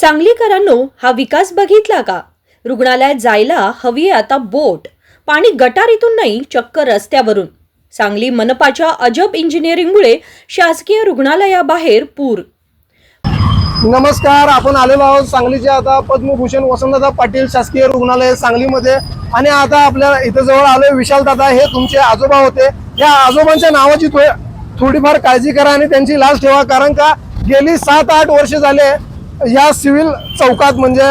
सांगलीकरांनो, हा विकास बघितला का? रुग्णालयात जायला हवी आता बोट, पाणी गटारीतून नाही चक्क रस्त्यावरून. सांगली मनपाच्या अजब इंजिनिअरिंगमुळे शासकीय रुग्णालयाबाहेर पूर. नमस्कार, आपण आलेलो आहोत सांगलीच्या आता पद्मभूषण वसंतदादा पाटील शासकीय रुग्णालय सांगलीमध्ये. आणि आता आपल्या इथे जवळ आलोय विशालदादा. हे तुमचे आजोबा होते. या आजोबांच्या नावाची थोडीफार काळजी करा आणि त्यांची लाज ठेवा, कारण का गेली 7-8 वर्ष झाले या सिव्हिल चौकात म्हणजे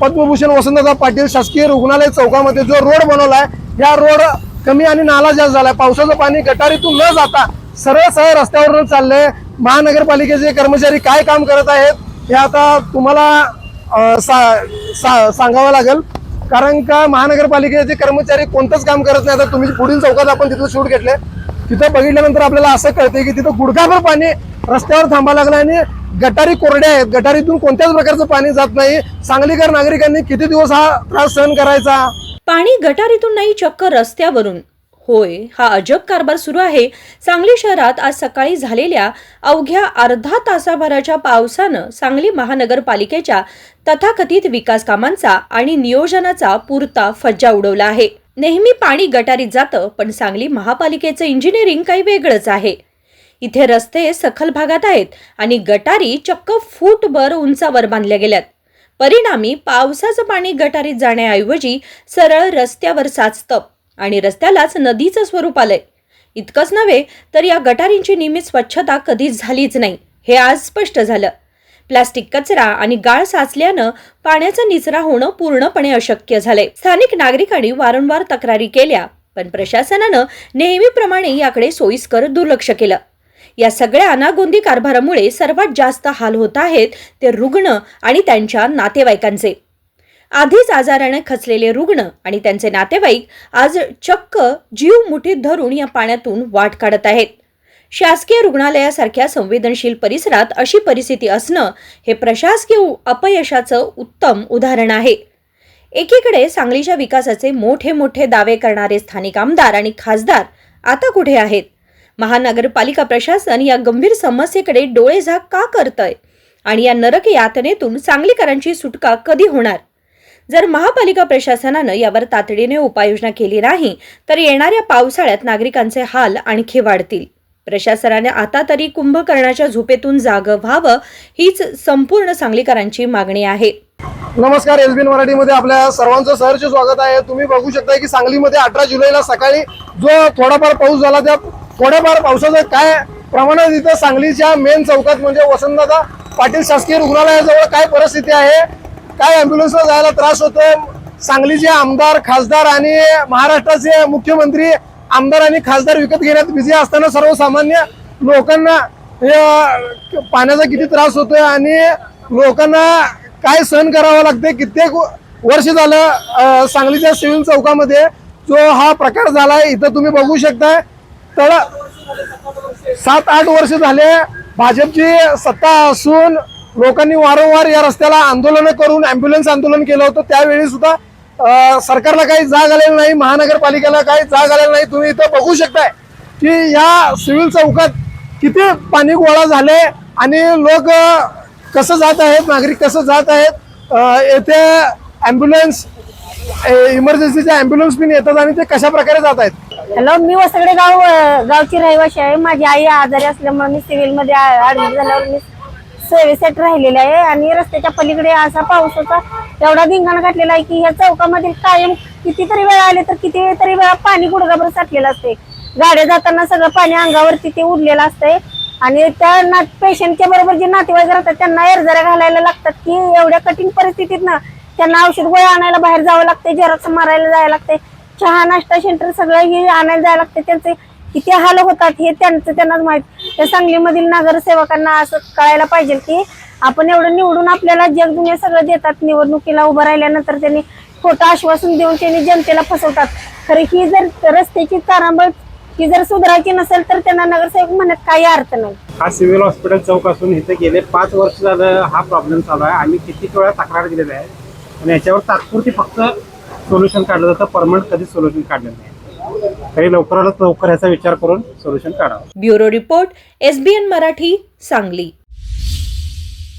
पद्मभूषण वसंतदादा पाटील शासकीय रुग्णालय चौकामध्ये जो रोड बनवलाय, या रोड कमी आणि नाला जास्त झालाय. पावसाचं पाणी गटारीतून न जाता सरळ सरळ रस्त्यावरून चाललंय. महानगरपालिकेचे कर्मचारी काय काम करत आहेत हे आता तुम्हाला सांगावं लागेल, कारण का महानगरपालिकेचे कर्मचारी कोणतंच काम करत नाही. आता तुम्ही पुढील चौकात आपण तिथं शूट घेतले, तिथं बघितल्यानंतर आपल्याला असं कळतंय की तिथं गुडघाभर पाणी रस्त्यावर थांबायला लागलं आणि गटारी कोरड्या आहेत. गटारीतून कोणत्याच प्रकारचं पाणी जात नाही. सांगलीकर नागरिकांनी किती दिवस हा त्रास सहन करायचा? पाणी गटारीतून नाही चक्क रस्त्यावरून. होय, हा अजब कारभार सुरू आहे सांगली शहरात. आज सकाळी झालेल्या अवघ्या अर्धा तासाभराच्या पावसानं सांगली महानगरपालिकेच्या तथाकथित विकास कामांचा आणि नियोजनाचा पुरता फज्जा उडवला आहे. नेहमी पाणी गटारीत जातं, पण सांगली महापालिकेचं इंजिनिअरिंग काही वेगळंच आहे. इथे रस्ते सखल भागात आहेत आणि गटारी चक्क फूटभर उंचावर बांधल्या गेल्यात. परिणामी पावसाचं पाणी गटारीत जाण्याऐवजी सरळ रस्त्यावर साचतं आणि रस्त्यालाच नदीचं स्वरूप आलंय. इतकंच नव्हे तर या गटारींची नियमित स्वच्छता कधीच झालीच नाही, हे आज स्पष्ट झालं. प्लास्टिक कचरा आणि गाळ साचल्यानं पाण्याचा निचरा होणं पूर्णपणे अशक्य झालंय. स्थानिक नागरिकांनी वारंवार तक्रारी केल्या, पण प्रशासनानं नेहमीप्रमाणे याकडे सोयीस्कर दुर्लक्ष केलं. या सगळ्या अनागोंदी कारभारामुळे सर्वात जास्त हाल होत आहेत ते रुग्ण आणि त्यांच्या नातेवाईकांचे. आधीच आजाराने खचलेले रुग्ण आणि त्यांचे नातेवाईक आज चक्क जीव मुठीत धरून या पाण्यातून वाट काढत आहेत. शासकीय रुग्णालयासारख्या संवेदनशील परिसरात अशी परिस्थिती असणं हे प्रशासकीय अपयशाचं उत्तम उदाहरण आहे. एकीकडे सांगलीच्या विकासाचे मोठे मोठे दावे करणारे स्थानिक आमदार आणि खासदार आता कुठे आहेत? महानगरपालिका प्रशासन या गंभीर समस्येकडे डोळेझाक का करतंय? आणि या नरक यातनेतून सांगलीकरांची सुटका कधी होणार? जर महापालिका प्रशासनानं यावर तातडीने उपाययोजना केली नाही तर येणाऱ्या पावसाळ्यात नागरिकांचे हाल आणखी वाढतील. प्रशासनाने आता तरी कुंभकर्णाच्या झोपेतून जागं व्हावं हीच संपूर्ण सांगलीकरांची मागणी आहे. नमस्कार, एसबीएन मराठीमध्ये आपल्या सर्वांचं सहर्ष स्वागत आहे. तुम्ही बघू शकता की सांगलीमध्ये 18 जुलैला सकाळी जो थोडाफार पाऊस झाला, त्या थोड्याफार पावसाचं काय प्रमाणात इथं सांगलीच्या मेन चौकात म्हणजे वसंतदादा पाटील शासकीय रुग्णालयाजवळ काय परिस्थिती आहे, काय अँब्युलन्सला जायला त्रास होतो. सांगलीचे आमदार, खासदार आणि महाराष्ट्राचे मुख्यमंत्री आमदार आणि खासदार विकत घेण्यात बिझी असताना सर्वसामान्य लोकांना पाण्याचा किती त्रास होतोय आणि लोकांना काय सहन करावं लागते. कित्येक वर्ष झालं सांगलीच्या सिव्हिल चौकामध्ये जो हा प्रकार झालाय, इथं तुम्ही बघू शकताय. तर 7-8 वर्ष झाले भाजपची सत्ता असून लोकांनी वारंवार या रस्त्याला आंदोलन करून अँब्युलन्स आंदोलन केलं होतं. त्यावेळी सुद्धा सरकारला काही जाग आलेलं नाही, महानगरपालिकेला काही जाग आलेलं नाही. तुम्ही इथं बघू शकताय की या सिव्हिल चौकात किती पाणी गोळा झाले आणि लोक कसं जात आहेत, नागरिक कसं जात आहेत. येथे अँब्युलन्स, इमर्जन्सीच्या अँब्युलन्स पण येतात आणि ते कशा प्रकारे जात आहेत. हॅलो, मी वसगडे गावची रहिवाशी आहे. माझी आई आजारी असल्यामुळे मी सिव्हिलमध्ये ऍडमिट झाल्यावर मी सेवेसाठी राहिलेले आहे आणि रस्त्याच्या पलीकडे असा पावसाचा एवढा धिंगाणा घातलेला आहे की ह्या चौकामध्ये कायम कितीतरी वेळा आले तर कितीतरी वेळा पाणी गुडघाभर साठलेलं असते. गाड्या जाताना सगळं पाणी अंगावरती ते उडलेलं असतंय आणि त्या पेशंटच्या बरोबर जे नातेवाईक राहतात त्यांना एरजऱ्या घालायला लागतात की एवढ्या कठीण परिस्थितीत ना त्यांना औषध गोळ्या आणायला बाहेर जावं लागते, झेरॉक्स मारायला जायला लागते, चहा नाश्ता सेंटर सगळं हे आणायला जायला लागते. त्यांचे किती हाल होतात हे त्यांनाच माहित. त्या सांगलीमधील नगरसेवकांना असं कळायला पाहिजे की आपण एवढं निवडून आपल्याला जग दुनिया सगळं देतात, निवडणुकीला उभं राहिल्यानंतर त्यांनी खोटं आश्वासन देऊन त्यांनी जनतेला फसवतात. खरं ही जर रस्त्याची तारांबळ ही जर सुधारायची नसेल तर त्यांना नगरसेवक म्हणत काही अर्थ नाही. हा सिव्हिल हॉस्पिटल चौक असून इथे गेले 5 वर्ष झालं हा प्रॉब्लेम चालू आहे. आम्ही किती वेळा तक्रार दिलेली आहे आणि याच्यावर तात्पुरती फक्त सोल्युशन काढलं जातं, परमनंट कधी सोल्युशन काढलं नाही. तरी लवकरात लवकर याचा विचार करून सोल्युशन काढावं. Bureau report, SBN Marathi, Sangli.